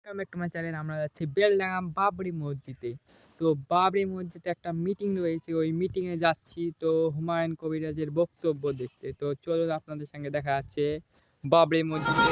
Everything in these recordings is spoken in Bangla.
Welcome back to my channel. আমরা যাচ্ছি বেলডাঙা বাবরি মসজিদে। তো বাবরি মসজিদে একটা মিটিং রয়েছে, ওই মিটিংয়ে যাচ্ছি। তো হুমায়ুন কবিরাজের বক্তব্য দেখতে। তো চলুন আপনাদের সঙ্গে দেখা যাচ্ছে বাবরি মসজিদে।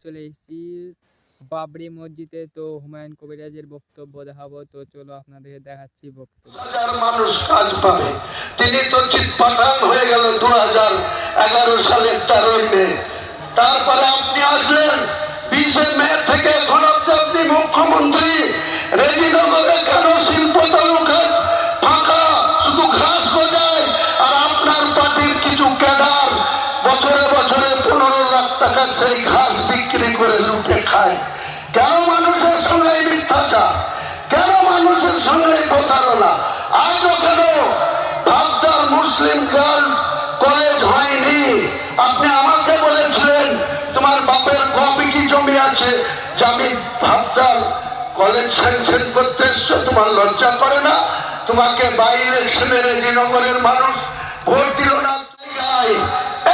চলে এসেছি বাবরি মসজিদে। তো হুমায়ুন কবিরাজের বক্তব্য দেখাবো। তো চলো আপনাদের দেখাচ্ছি বক্তব্য। মানুষ কাজ পাবে। তিনি তো চিৎপাটাং হয়ে গেল 2011 সালের 13 মে। তারপরে আপনি আসলেন 20 মে থেকে এখন আপনি মুখ্যমন্ত্রী। রেজিনগরে কেন শিল্প তালুকা ফাঁকা, শুধু ঘাস গজায়, আর আপনার পার্টির কিছু ক্যাডার বছরে বছরে 15 লাখ টাকা সেই ঘাস বিক্রি করে লুটে খায়। কেন মানুষের সঙ্গে মিথ্যাচার, কেন মানুষের সঙ্গে প্রতারণা? আজও কেন ভাবদার মুসলিম গার্লস কলেজ হয়নি? আপনি আমাকে বলেছিলেন তোমার বাপের কপি কি জমি আছে, যে আমি ভাবদার কলেজ স্যাংশন করতে এসছো, তোমার লজ্জা করে না? তোমাকে বাই ইলেকশনে রেজিনগরের মানুষ ভোট দিল না,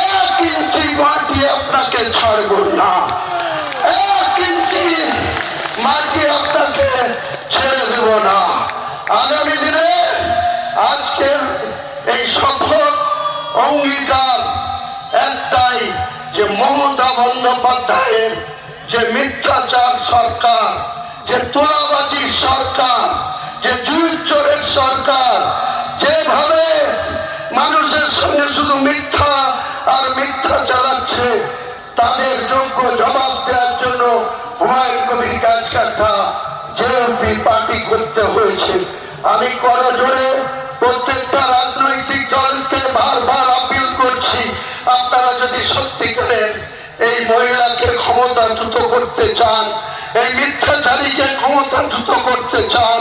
1 ইঞ্চি মাটি আপনাকে ছাড়বো না, 1 ইঞ্চি মাটি আপনাকে ছেড়ে দেব না। আগামী দিনে আজকের এই শপথ অঙ্গীকার একটাই, যে মমতা বন্দ্যোপাধ্যায়ের যে মিথ্যাচার সরকার, যে তোলাবাজি সরকার, যে জুই চোরের সরকার, যেভাবে মানুষের সঙ্গে শুধু মিথ্যা আর মিথ্যা চালাচ্ছে, তাদের যোগ্য জবাব দেওয়ার জন্য হুমায়ুন কবির কাছে একটা জেএমপি পার্টি করতে হয়েছে। আমি করজোড়ে প্রত্যেকটা রাজনৈতিক দলকে বারবার আপিল করছি, আপনারা যদি সত্যিকারের এই মহিলাকে ক্ষমতাচ্যুত করতে চান, এই মিথ্যাচারীকে ক্ষমতাচ্যুত করতে চান,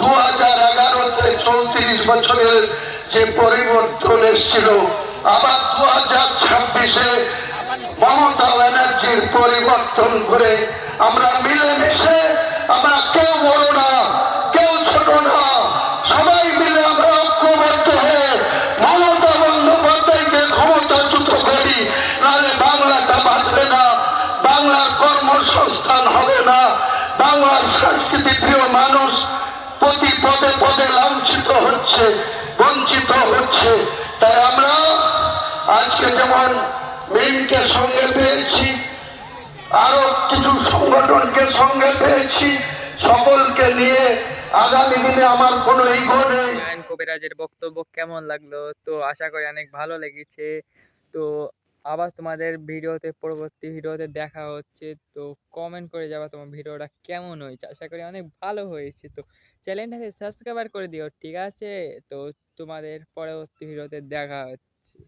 2011-তে 34 বছরের যে পরিবর্তন এসেছিল, আবার 2026-এ মমতা ব্যানার্জির পরিবর্তন করে আমরা মিলেমিশে, আমরা কেউ বড় না, কেউ ছোট না, সবাই মিলে আমরা ঐক্যবদ্ধ হয়ে মমতা বন্দ্যোপাধ্যায়কে ক্ষমতাচ্যুত করি। নাহলে বাংলাটা বাঁচবে না, বাংলার কর্মসংস্থান হবে না, বাংলার সংস্কৃতি প্রিয় মানুষ প্রতি পদে পদে লাঞ্ছিত হচ্ছে, বঞ্চিত হচ্ছে। তাই আমরা আজকে যেমন মিমকে সঙ্গে পেয়েছি, আরো কিছু সংগঠনকে সঙ্গে পেয়েছি, সকলকে নিয়ে আগামী দিনে আমার কোনো ইগো নেই। হুমায়ুন কবিরাজের বক্তব্য কেমন লাগলো? তো আশা করি অনেক ভালো লেগেছে। তো আবার তোমাদের পরবর্তী ভিডিওতে দেখা হচ্ছে। তো কমেন্ট করে যাবা তোমার ভিডিওটা কেমন হয়েছে। আশা করি অনেক ভালো হয়েছে। তো চ্যানেলটাকে সাবস্ক্রাইব করে দিও, ঠিক আছে? তো তোমাদের পরবর্তী ভিডিওতে দেখা হচ্ছে।